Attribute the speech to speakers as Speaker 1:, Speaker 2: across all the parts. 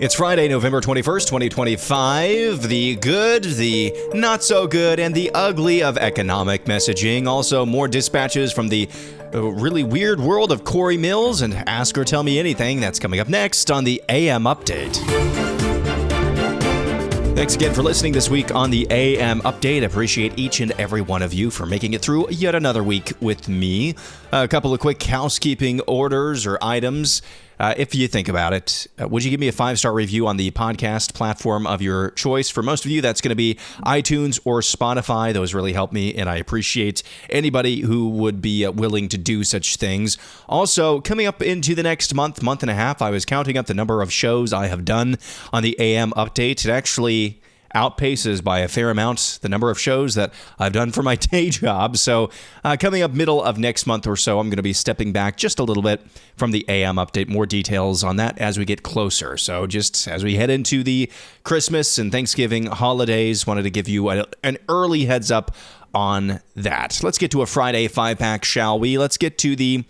Speaker 1: It's Friday, November 21st, 2025. The good, the not so good, and the ugly of economic messaging. Also, more dispatches from the really weird world of Cory Mills and Ask or Tell Me Anything. That's coming up next on the AM Update. Thanks again for listening this week on the AM Update. Appreciate each and every one of you for making it through yet another week with me. A couple of quick housekeeping orders or items. If you think about it, would you give me a 5-star review on the podcast platform of your choice? For most of you, that's going to be iTunes or Spotify. Those really help me, and I appreciate anybody who would be willing to do such things. Also, coming up into the next month and a half, I was counting up the number of shows I have done on the AM Update. It actually outpaces by a fair amount the number of shows that I've done for my day job. So coming up middle of next month or so, I'm going to be stepping back just a little bit from the AM Update. More details on that as we get closer. So just as we head into the Christmas and Thanksgiving holidays, wanted to give you an early heads up on that. Let's get to a Friday 5-pack, shall we? Let's get to the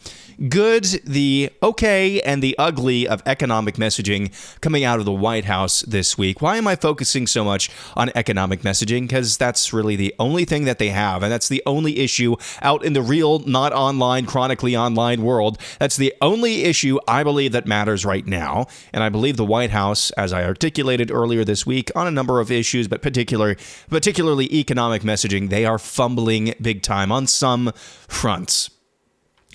Speaker 1: good, the okay, and the ugly of economic messaging coming out of the White House this week. Why am I focusing so much on economic messaging? Because that's really the only thing that they have, and that's the only issue out in the real, not online, chronically online world. That's the only issue I believe that matters right now, and I believe the White House, as I articulated earlier this week on a number of issues, but particularly economic messaging, they are fumbling big time on some fronts.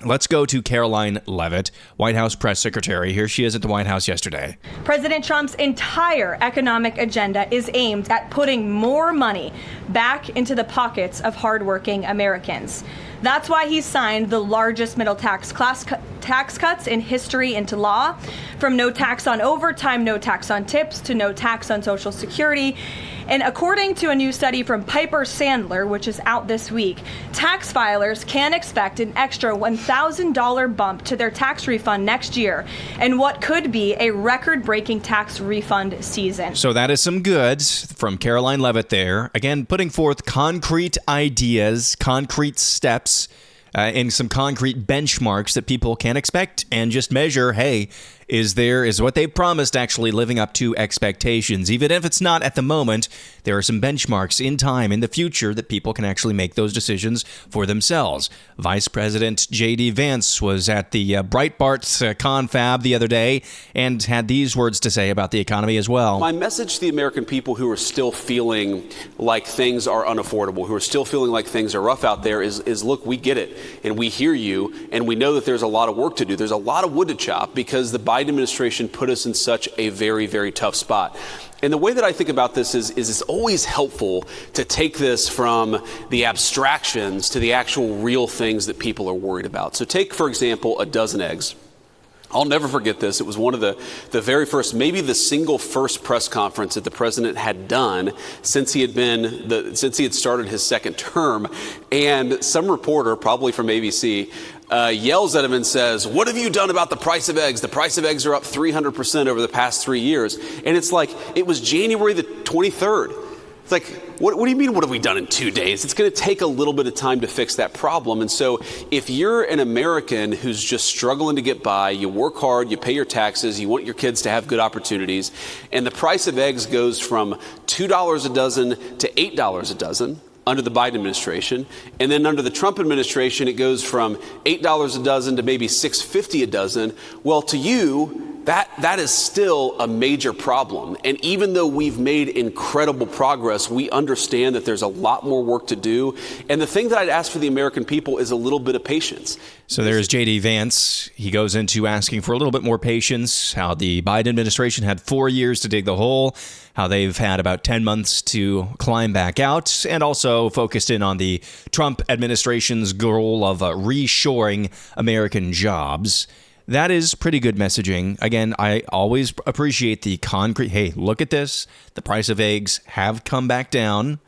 Speaker 1: Let's go to Caroline Leavitt, White House press secretary. Here she is at the White House yesterday.
Speaker 2: President Trump's entire economic agenda is aimed at putting more money back into the pockets of hardworking Americans. That's why he signed the largest middle tax cuts in history into law, from no tax on overtime, no tax on tips, to no tax on Social Security. And according to a new study from Piper Sandler, which is out this week, tax filers can expect an extra $1,000 bump to their tax refund next year, and what could be a record-breaking tax refund season.
Speaker 1: So that is some good from Caroline Leavitt there. Again, putting forth concrete ideas, concrete steps, and some concrete benchmarks that people can expect and just measure, hey, is what they promised actually living up to expectations? Even if it's not at the moment, there are some benchmarks in time, in the future, that people can actually make those decisions for themselves. Vice President J.D. Vance was at the Breitbart confab the other day and had these words to say about the economy as well.
Speaker 3: My message to the American people who are still feeling like things are unaffordable, who are still feeling like things are rough out there is look, we get it, and we hear you, and we know that there's a lot of work to do. There's a lot of wood to chop because the Biden administration put us in such a very, very tough spot. And the way that I think about this is it's always helpful to take this from the abstractions to the actual real things that people are worried about. So take, for example, a dozen eggs. I'll never forget this. It was one of the very first, maybe the single first press conference that the president had done since he had started his second term. And some reporter, probably from ABC, yells at him and says, "What have you done about the price of eggs? The price of eggs are up 300% over the past 3 years." And it's like, it was January the 23rd. It's like, what do you mean, what have we done in 2 days? It's going to take a little bit of time to fix that problem. And so if you're an American who's just struggling to get by, you work hard, you pay your taxes, you want your kids to have good opportunities, and the price of eggs goes from $2 a dozen to $8 a dozen under the Biden administration, and then under the Trump administration, it goes from $8 a dozen to maybe $6.50 a dozen. Well, to you, that is still a major problem. And even though we've made incredible progress, we understand that there's a lot more work to do. And the thing that I'd ask for the American people is a little bit of patience.
Speaker 1: So there's J.D. Vance. He goes into asking for a little bit more patience, how the Biden administration had 4 years to dig the hole, how they've had about 10 months to climb back out, and also focused in on the Trump administration's goal of reshoring American jobs. That is pretty good messaging. Again, I always appreciate the concrete, hey, look at this. The price of eggs have come back down.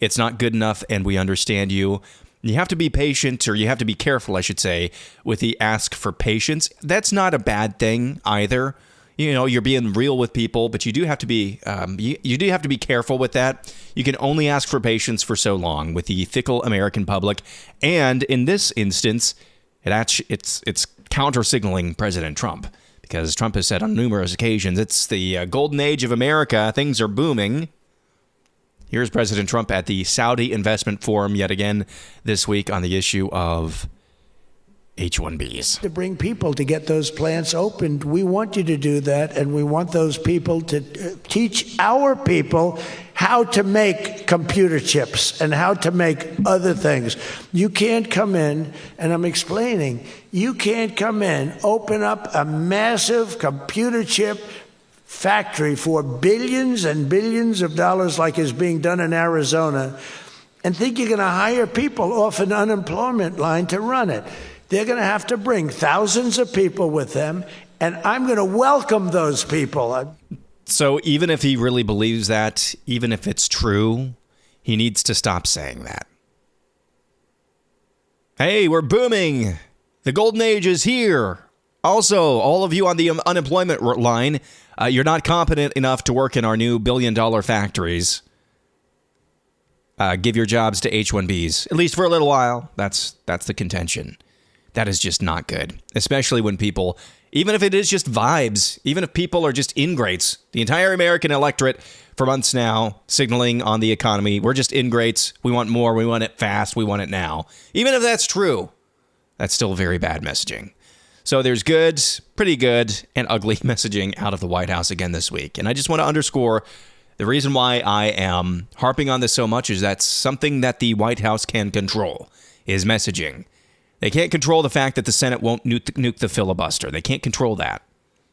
Speaker 1: It's not good enough, and we understand you. You have to be patient, or you have to be careful, I should say, with the ask for patience. That's not a bad thing either. You know, you're being real with people, but you do have to be you do have to be careful with that. You can only ask for patience for so long with the fickle American public, and in this instance, it's counter-signaling President Trump, because Trump has said on numerous occasions it's the golden age of America. Things are booming. Here's President Trump at the Saudi Investment Forum yet again this week on the issue of H1Bs.
Speaker 4: To bring people to get those plants opened. We want you to do that, and we want those people to teach our people how to make computer chips and how to make other things. You can't come in, and I'm explaining, you can't come in, open up a massive computer chip factory for billions and billions of dollars like is being done in Arizona and think you're going to hire people off an unemployment line to run it. They're going to have to bring thousands of people with them, and I'm going to welcome those people.
Speaker 1: So even if he really believes that, even if it's true, he needs to stop saying that. Hey, we're booming. The golden age is here. Also, all of you on the unemployment line, you're not competent enough to work in our new billion-dollar factories. Give your jobs to H1Bs, at least for a little while. That's the contention. That is just not good, especially when people, even if it is just vibes, even if people are just ingrates, the entire American electorate for months now signaling on the economy, we're just ingrates, we want more, we want it fast, we want it now. Even if that's true, that's still very bad messaging. So there's good, pretty good, and ugly messaging out of the White House again this week. And I just want to underscore the reason why I am harping on this so much is that's something that the White House can control, is messaging. They can't control the fact that the Senate won't nuke the filibuster. They can't control that.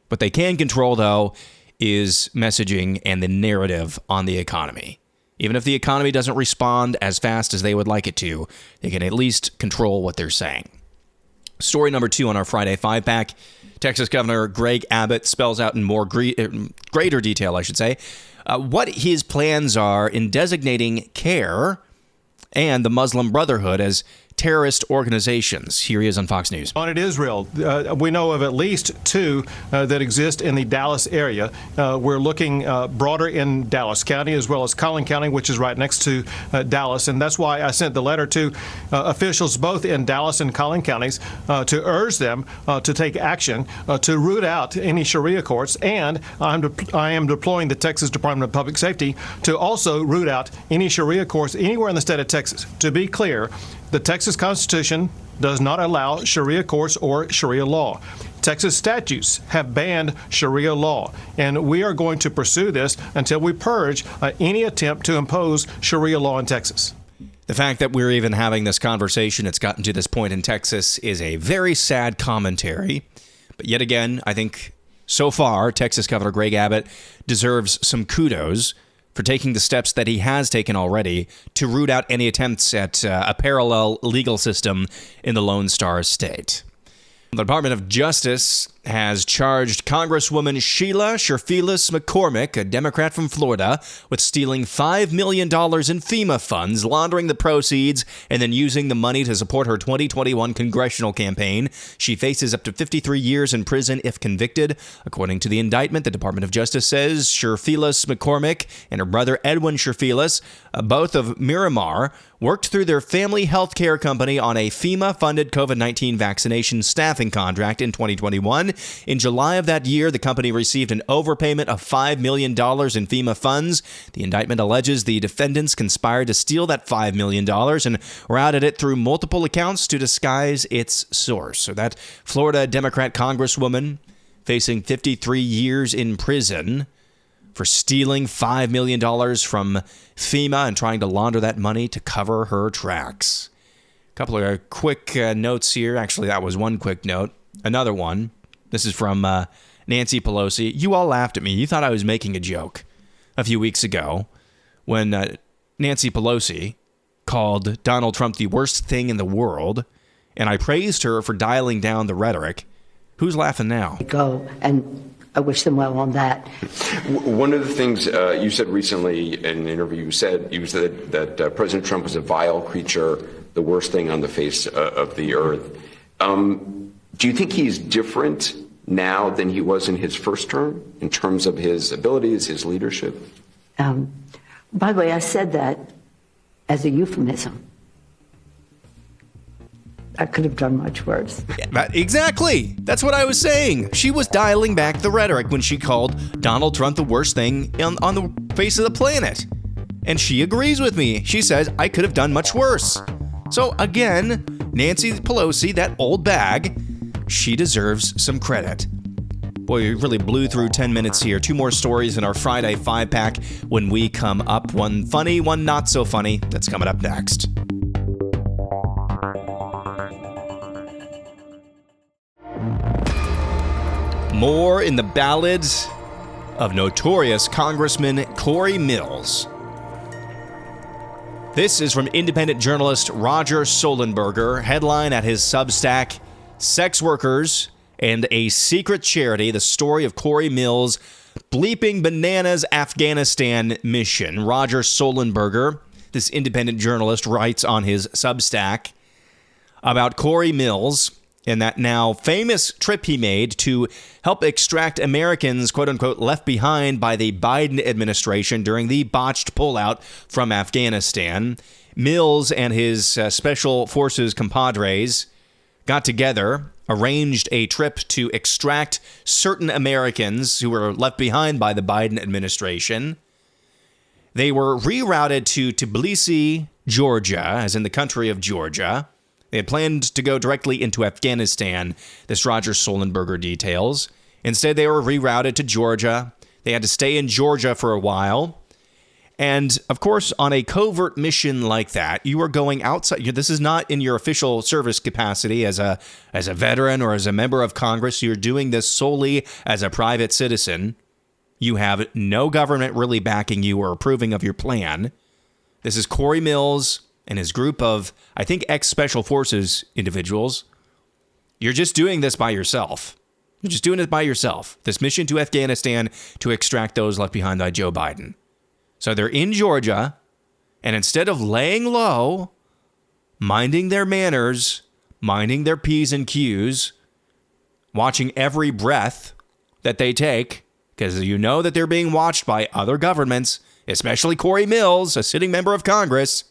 Speaker 1: What they can control, though, is messaging and the narrative on the economy. Even if the economy doesn't respond as fast as they would like it to, they can at least control what they're saying. Story number 2 on our Friday 5-pack. Texas Governor Greg Abbott spells out in more greater detail, I should say, what his plans are in designating CAIR and the Muslim Brotherhood as terrorist organizations. Here he is on Fox News.
Speaker 5: On Israel, we know of at least 2 that exist in the Dallas area. We're looking broader in Dallas County as well as Collin County, which is right next to Dallas. And that's why I sent the letter to officials both in Dallas and Collin counties to urge them to take action to root out any Sharia courts. And I am deploying the Texas Department of Public Safety to also root out any Sharia courts anywhere in the state of Texas. To be clear, the Texas Constitution does not allow Sharia courts or Sharia law. Texas statutes have banned Sharia law, and we are going to pursue this until we purge any attempt to impose Sharia law in Texas.
Speaker 1: The fact that we're even having this conversation, it's gotten to this point in Texas, is a very sad commentary. But yet again, I think so far, Texas Governor Greg Abbott deserves some kudos for taking the steps that he has taken already to root out any attempts at a parallel legal system in the Lone Star State. The Department of Justice has charged Congresswoman Sheila Sherphilis McCormick, a Democrat from Florida, with stealing $5 million in FEMA funds, laundering the proceeds, and then using the money to support her 2021 congressional campaign. She faces up to 53 years in prison if convicted. According to the indictment, the Department of Justice says Sherphilis McCormick and her brother Edwin Sherphilis, both of Miramar, worked through their family health care company on a FEMA-funded COVID-19 vaccination staffing contract in 2021. In July of that year, the company received an overpayment of $5 million in FEMA funds. The indictment alleges the defendants conspired to steal that $5 million and routed it through multiple accounts to disguise its source. So that Florida Democrat Congresswoman facing 53 years in prison for stealing $5 million from FEMA and trying to launder that money to cover her tracks. A couple of quick notes here. Actually, that was one quick note. Another one. This is from Nancy Pelosi. You all laughed at me. You thought I was making a joke a few weeks ago when Nancy Pelosi called Donald Trump the worst thing in the world, and I praised her for dialing down the rhetoric. Who's laughing now?
Speaker 6: Go, and I wish them well on that.
Speaker 7: One of the things you said recently in an interview, you said that President Trump was a vile creature, the worst thing on the face of the earth. Do you think he's different now than he was in his first term in terms of his abilities, his leadership?
Speaker 6: By the way, I said that as a euphemism. I could have done much worse.
Speaker 1: Exactly. That's what I was saying. She was dialing back the rhetoric when she called Donald Trump the worst thing on the face of the planet. And she agrees with me. She says, I could have done much worse. So again, Nancy Pelosi, that old bag, she deserves some credit. Boy, we really blew through 10 minutes here. 2 more stories in our Friday 5-pack when we come up. One funny, one not so funny. That's coming up next. More in the ballads of notorious Congressman Cory Mills. This is from independent journalist Roger Sollenberger. Headline at his Substack, Sex Workers and a Secret Charity, the story of Cory Mills' bleeping bananas Afghanistan mission. Roger Sollenberger, this independent journalist, writes on his Substack about Cory Mills and that now famous trip he made to help extract Americans, quote unquote, left behind by the Biden administration during the botched pullout from Afghanistan. Mills and his special forces compadres got together, arranged a trip to extract certain Americans who were left behind by the Biden administration. They were rerouted to Tbilisi, Georgia, as in the country of Georgia. They had planned to go directly into Afghanistan, this Roger Sollenberger details. Instead, they were rerouted to Georgia. They had to stay in Georgia for a while. And, of course, on a covert mission like that, you are going outside. This is not in your official service capacity as a veteran or as a member of Congress. You're doing this solely as a private citizen. You have no government really backing you or approving of your plan. This is Cory Mills and his group of, I think, ex-Special Forces individuals. You're just doing this by yourself. You're just doing it by yourself. This mission to Afghanistan to extract those left behind by Joe Biden. So they're in Georgia, and instead of laying low, minding their manners, minding their P's and Q's, watching every breath that they take, because you know that they're being watched by other governments, especially Cory Mills, a sitting member of Congress.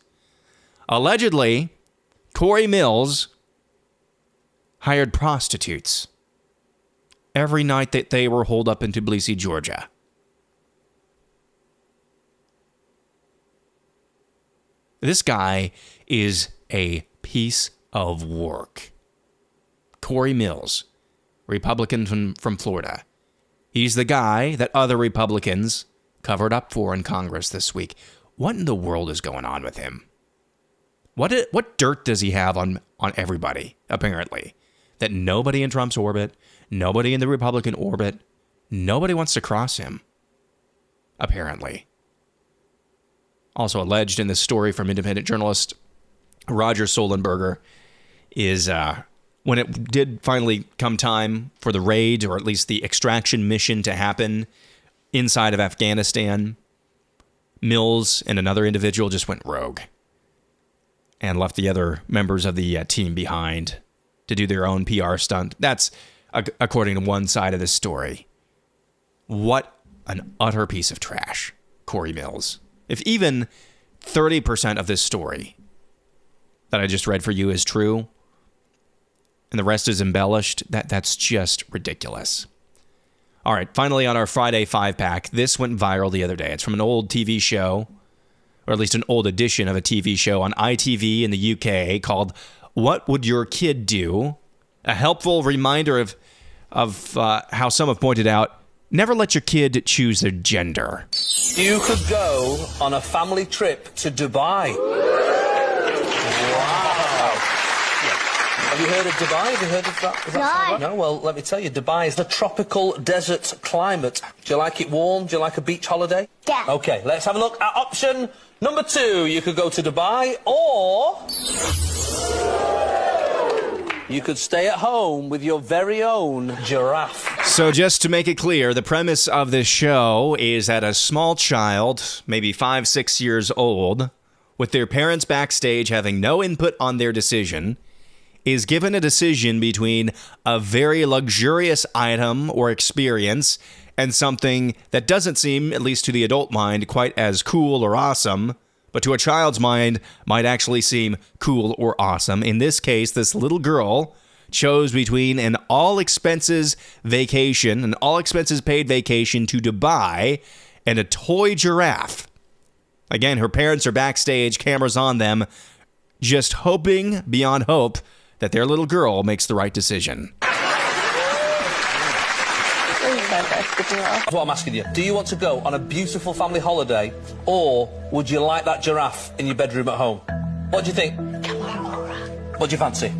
Speaker 1: Allegedly, Cory Mills hired prostitutes every night that they were holed up in Tbilisi, Georgia. This guy is a piece of work. Cory Mills, Republican from Florida. He's the guy that other Republicans covered up for in Congress this week. What in the world is going on with him? What dirt does he have on everybody, apparently? That nobody in Trump's orbit, nobody in the Republican orbit, nobody wants to cross him, apparently. Also alleged in this story from independent journalist Roger Sollenberger is when it did finally come time for the raid, or at least the extraction mission to happen inside of Afghanistan, Mills and another individual just went rogue and left the other members of the team behind to do their own PR stunt. That's according to one side of this story. What an utter piece of trash, Cory Mills. If even 30% of this story that I just read for you is true, and the rest is embellished, that's just ridiculous. All right, finally on our Friday 5-pack, this went viral the other day. It's from an old TV show, or at least an old edition of a TV show on ITV in the UK called What Would Your Kid Do? A helpful reminder of how some have pointed out, never let your kid choose their gender.
Speaker 8: You could go on a family trip to Dubai. Wow. Have you heard of Dubai? Have you heard of that? Does that sound right? No, well, let me tell you, Dubai is the tropical desert climate. Do you like it warm? Do you like a beach holiday?
Speaker 9: Yeah.
Speaker 8: Okay, let's have a look at option number 2. You could go to Dubai, or you could stay at home with your very own giraffe.
Speaker 1: So just to make it clear, the premise of this show is that a small child, maybe 5-6 years old, with their parents backstage having no input on their decision, is given a decision between a very luxurious item or experience and something that doesn't seem, at least to the adult mind, quite as cool or awesome, but to a child's mind might actually seem cool or awesome. In this case, this little girl chose between an all-expenses vacation, an all-expenses-paid vacation to Dubai, and a toy giraffe. Again, her parents are backstage, cameras on them, just hoping beyond hope that their little girl makes the right decision.
Speaker 8: That's what I'm asking you. Do you want to go on a beautiful family holiday, or would you like that giraffe in your bedroom at home? What do you think?
Speaker 9: Come on, Laura.
Speaker 8: What do you fancy?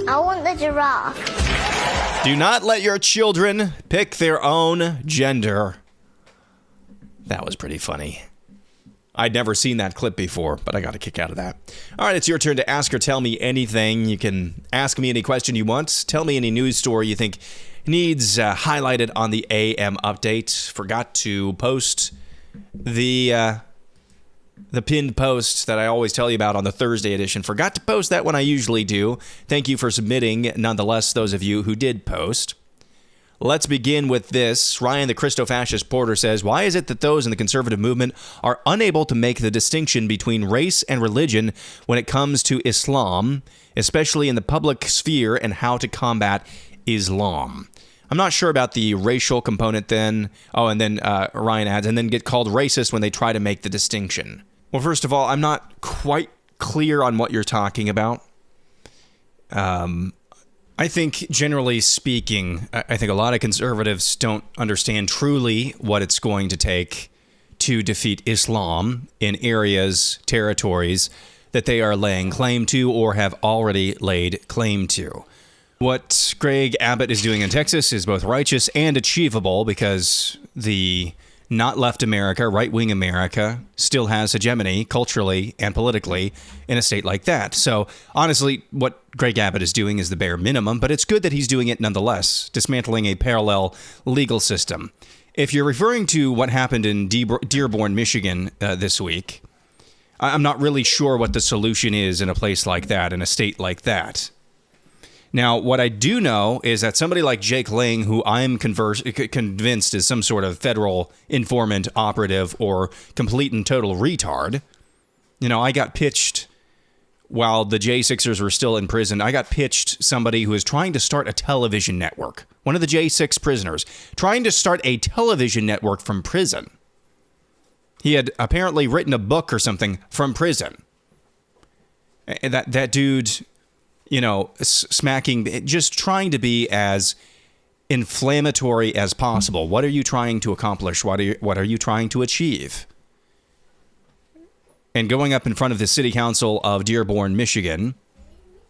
Speaker 9: I want the giraffe.
Speaker 1: Do not let your children pick their own gender. That was pretty funny. I'd never seen that clip before, but I got a kick out of that. All right, it's your turn to ask or tell me anything. You can ask me any question you want. Tell me any news story you think needs highlighted on the AM update. Forgot to post the pinned post that I always tell you about on the Thursday edition. Forgot to post that when I usually do. Thank you for submitting, nonetheless, those of you who did post. Let's begin with this. Ryan, the Christo-fascist porter, says, why is it that those in the conservative movement are unable to make the distinction between race and religion when it comes to Islam, especially in the public sphere, and how to combat Islam? I'm not sure about the racial component then. Oh, and then Ryan adds, and then get called racist when they try to make the distinction. Well, first of all, I'm not quite clear on what you're talking about. I think, generally speaking, I think a lot of conservatives don't understand truly what it's going to take to defeat Islam in areas, territories that they are laying claim to or have already laid claim to. What Greg Abbott is doing in Texas is both righteous and achievable because the not left America, right-wing America, still has hegemony culturally and politically in a state like that. So honestly, what Greg Abbott is doing is the bare minimum, but it's good that he's doing it nonetheless, dismantling a parallel legal system. If you're referring to what happened in Dearborn, Michigan this week, I'm not really sure what the solution is in a place like that, in a state like that. Now, what I do know is that somebody like Jake Lang, who I'm convinced is some sort of federal informant, operative, or complete and total retard, I got pitched while the J6ers were still in prison. I got pitched somebody who is trying to start a television network, one of the J6 prisoners, trying to start a television network from prison. He had apparently written a book or something from prison. And that dude, smacking, just trying to be as inflammatory as possible. What are you trying to accomplish? What are you trying to achieve? And going up in front of the city council of Dearborn, Michigan,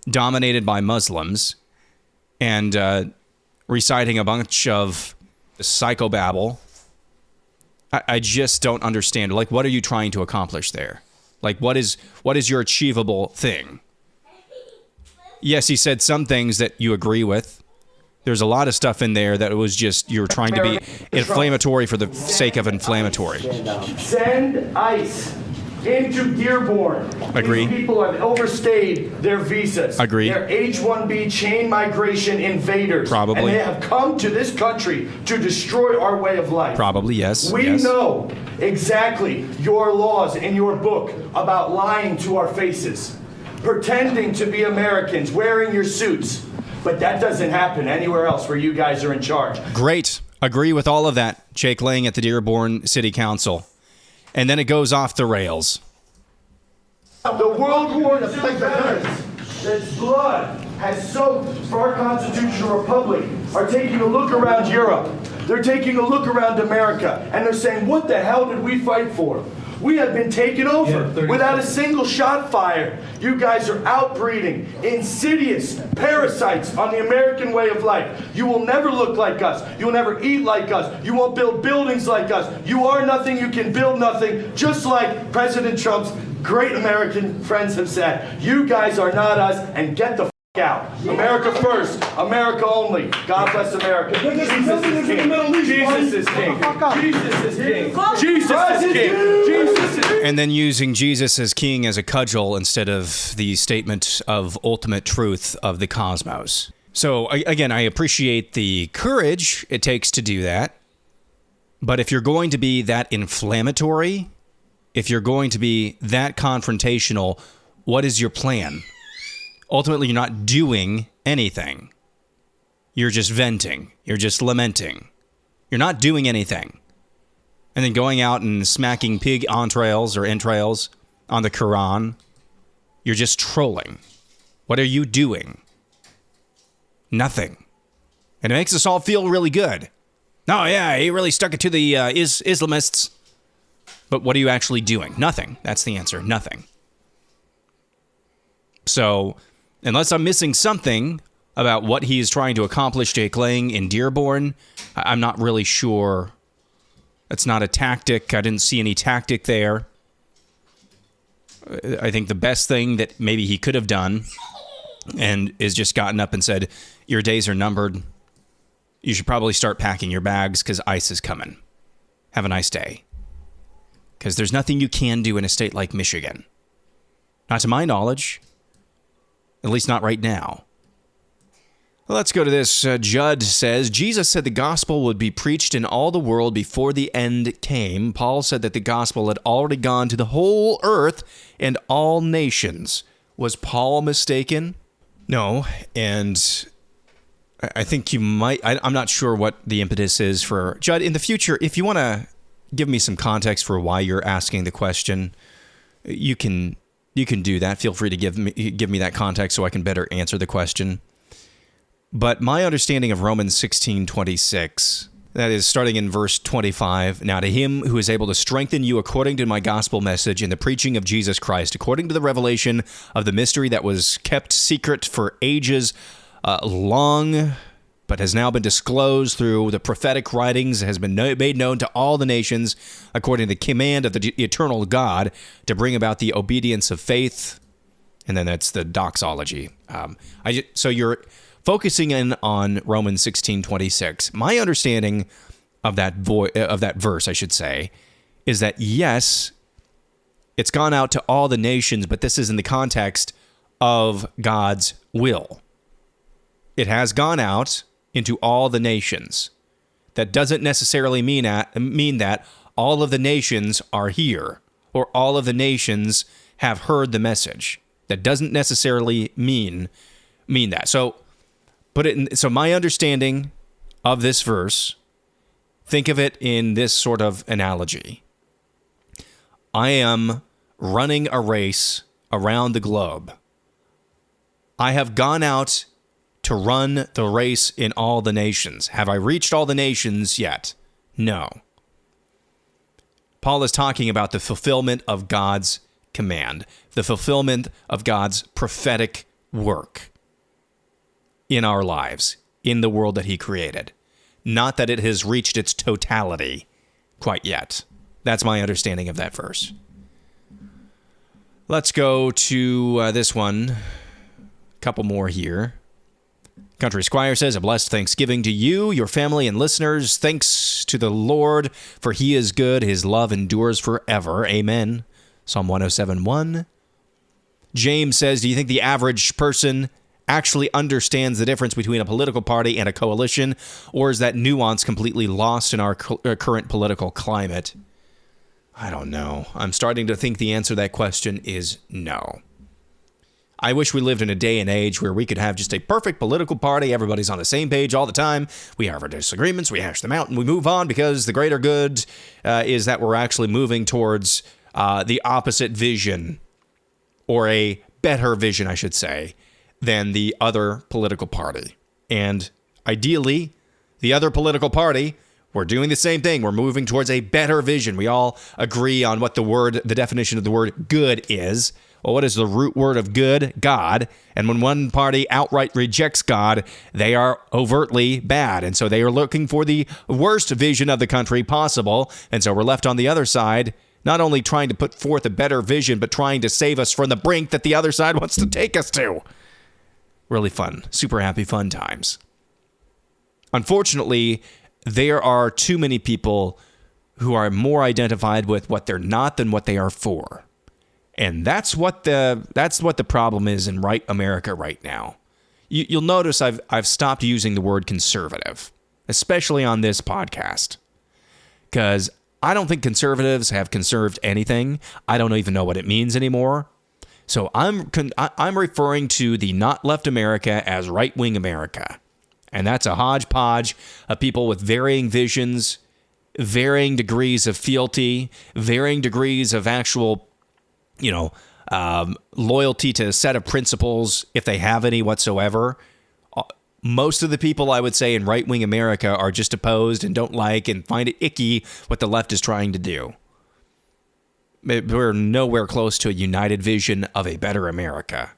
Speaker 1: dominated by Muslims, and reciting a bunch of psychobabble. I just don't understand. Like, what are you trying to accomplish there? Like, what is your achievable thing? Yes, he said some things that you agree with. There's a lot of stuff in there that was just, you're trying to be inflammatory for the sake of inflammatory.
Speaker 10: Send ICE into Dearborn.
Speaker 1: Agree.
Speaker 10: These people have overstayed their visas.
Speaker 1: Agree.
Speaker 10: They're H1B chain migration invaders.
Speaker 1: Probably.
Speaker 10: And they have come to this country to destroy our way of life.
Speaker 1: Probably, yes.
Speaker 10: We
Speaker 1: yes.
Speaker 10: know exactly your laws in your book about lying to our faces, pretending to be Americans, wearing your suits. But that doesn't happen anywhere else where you guys are in charge.
Speaker 1: Great. Agree with all of that, Jake Lang at the Dearborn City Council. And then it goes off the rails.
Speaker 10: The world war that's blood has soaked for our constitutional republic are taking a look around Europe. They're taking a look around America, and they're saying, what the hell did we fight for? We have been taken over without a single shot fired. You guys are outbreeding insidious parasites on the American way of life. You will never look like us. You will never eat like us. You won't build buildings like us. You are nothing. You can build nothing. Just like President Trump's great American friends have said. You guys are not us, and get the f*** out. America first. America only. God bless America. Jesus is king. Jesus is king. Jesus is king. Jesus is king. Jesus is king.
Speaker 1: And then using Jesus as king as a cudgel instead of the statement of ultimate truth of the cosmos. So again, I appreciate the courage it takes to do that. But if you're going to be that inflammatory if you're going to be that confrontational, what is your plan? Ultimately, you're not doing anything. You're just venting. You're just lamenting. You're not doing anything. And then going out and smacking pig entrails on the Quran. You're just trolling. What are you doing? Nothing. And it makes us all feel really good. Oh, yeah, he really stuck it to the Islamists. But what are you actually doing? Nothing. That's the answer. Nothing. So, unless I'm missing something about what he is trying to accomplish, Jake Lang in Dearborn, I'm not really sure. That's not a tactic. I didn't see any tactic there. I think the best thing that maybe he could have done and is just gotten up and said, your days are numbered. You should probably start packing your bags because ICE is coming. Have a nice day. Because there's nothing you can do in a state like Michigan. Not to my knowledge. At least not right now. Let's go to this. Judd says, Jesus said the gospel would be preached in all the world before the end came. Paul said that the gospel had already gone to the whole earth and all nations. Was Paul mistaken? No, and I think you might. I'm not sure what the impetus is for Judd. In the future, if you want to give me some context for why you're asking the question, you can do that. Feel free to give me that context so I can better answer the question. But my understanding of Romans 16:26, that is starting in verse 25, now to him who is able to strengthen you according to my gospel message in the preaching of Jesus Christ, according to the revelation of the mystery that was kept secret for ages long, but has now been disclosed through the prophetic writings, has been made known to all the nations, according to the command of the eternal God, to bring about the obedience of faith. And then that's the doxology. So you're focusing in on Romans 16:26. My understanding of that verse, I should say, is that yes, it's gone out to all the nations, but this is in the context of God's will. It has gone out into all the nations. That doesn't necessarily mean that all of the nations are here or all of the nations have heard the message. That doesn't necessarily mean that. So my understanding of this verse, think of it in this sort of analogy. I am running a race around the globe. I have gone out to run the race in all the nations. Have I reached all the nations yet? No. Paul is talking about the fulfillment of God's command, the fulfillment of God's prophetic work in our lives, in the world that he created. Not that it has reached its totality quite yet. That's my understanding of that verse. Let's go to this one. A couple more here. Country Squire says, a blessed Thanksgiving to you, your family, and listeners. Thanks to the Lord, for he is good. His love endures forever. Amen. Psalm 107:1. James says, do you think the average person actually understands the difference between a political party and a coalition, or is that nuance completely lost in our current political climate? I don't know. I'm starting to think the answer to that question is no. I wish we lived in a day and age where we could have just a perfect political party. Everybody's on the same page all the time. We have our disagreements, we hash them out, and we move on because the greater good is that we're actually moving towards the opposite vision, or a better vision, I should say, than the other political party. And ideally, the other political party, we're doing the same thing. We're moving towards a better vision. We all agree on what the definition of the word good is. Well, what is the root word of good? God. And when one party outright rejects God, they are overtly bad. And so they are looking for the worst vision of the country possible. And so we're left on the other side, not only trying to put forth a better vision, but trying to save us from the brink that the other side wants to take us to. Really fun. Super happy fun times. Unfortunately, there are too many people who are more identified with what they're not than what they are for. And that's what the problem is in right America right now. You'll notice I've stopped using the word conservative, especially on this podcast, because I don't think conservatives have conserved anything. I don't even know what it means anymore. So I'm referring to the not left America as right-wing America. And that's a hodgepodge of people with varying visions, varying degrees of fealty, varying degrees of actual, loyalty to a set of principles, if they have any whatsoever. Most of the people, I would say, in right-wing America are just opposed and don't like and find it icky what the left is trying to do. We're nowhere close to a united vision of a better America.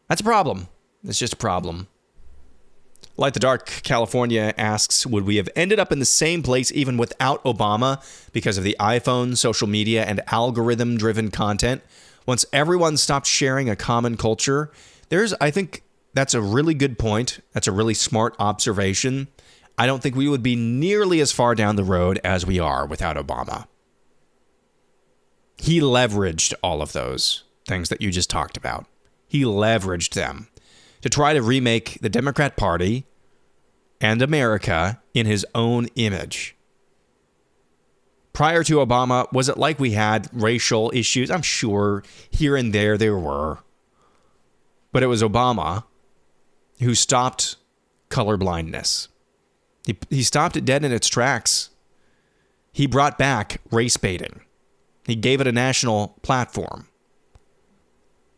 Speaker 1: That's a problem. It's just a problem. Light the Dark California asks, would we have ended up in the same place even without Obama because of the iPhone, social media, and algorithm-driven content? Once everyone stopped sharing a common culture, I think that's a really good point. That's a really smart observation. I don't think we would be nearly as far down the road as we are without Obama. He leveraged all of those things that you just talked about. He leveraged them to try to remake the Democrat Party and America in his own image. Prior to Obama, was it like we had racial issues? I'm sure here and there were. But it was Obama who stopped colorblindness. He stopped it dead in its tracks. He brought back race baiting. He gave it a national platform.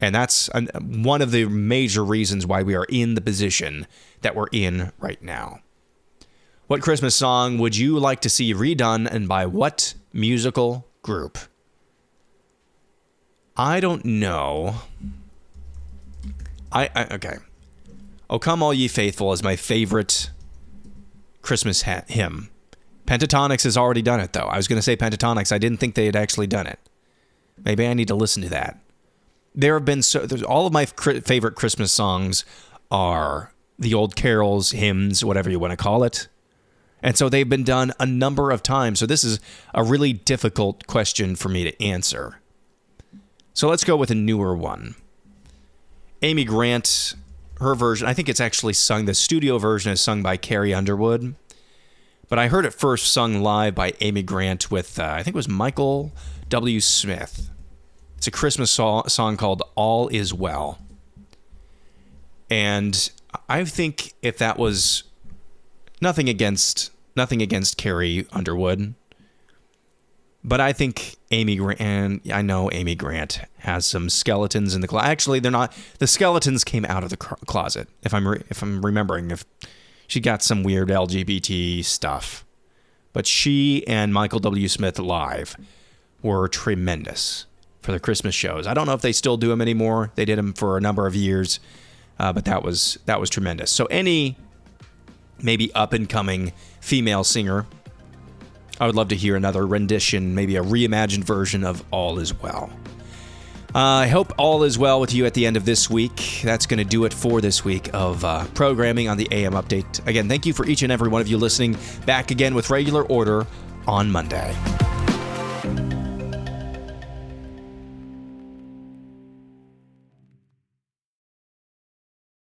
Speaker 1: And that's one of the major reasons why we are in the position that we're in right now. What Christmas song would you like to see redone, and by what musical group? I don't know. Okay. "O Come All Ye Faithful" is my favorite Christmas hymn. Pentatonix has already done it, though. I was going to say Pentatonix. I didn't think they had actually done it. Maybe I need to listen to that. There have been all of my favorite Christmas songs are the old carols, hymns, whatever you want to call it. And so they've been done a number of times. So this is a really difficult question for me to answer. So let's go with a newer one. Amy Grant, her version, I think it's actually sung, the studio version is sung by Carrie Underwood. But I heard it first sung live by Amy Grant with, I think it was Michael W. Smith. It's a Christmas song called All Is Well. And I think if that was nothing against Carrie Underwood, but I think Amy Grant, I know Amy Grant has some skeletons in the closet. Actually, they're not. The skeletons came out of the closet. If I'm remembering, if she got some weird LGBT stuff, but she and Michael W. Smith live were tremendous for the Christmas shows. I don't know if they still do them anymore. They did them for a number of years, but that was tremendous. So any maybe up and coming female singer, I would love to hear another rendition, maybe a reimagined version of All Is Well. I hope all is well with you at the end of this week. That's going to do it for this week of programming on the AM Update. Again, thank you for each and every one of you listening. Back again with regular order on Monday.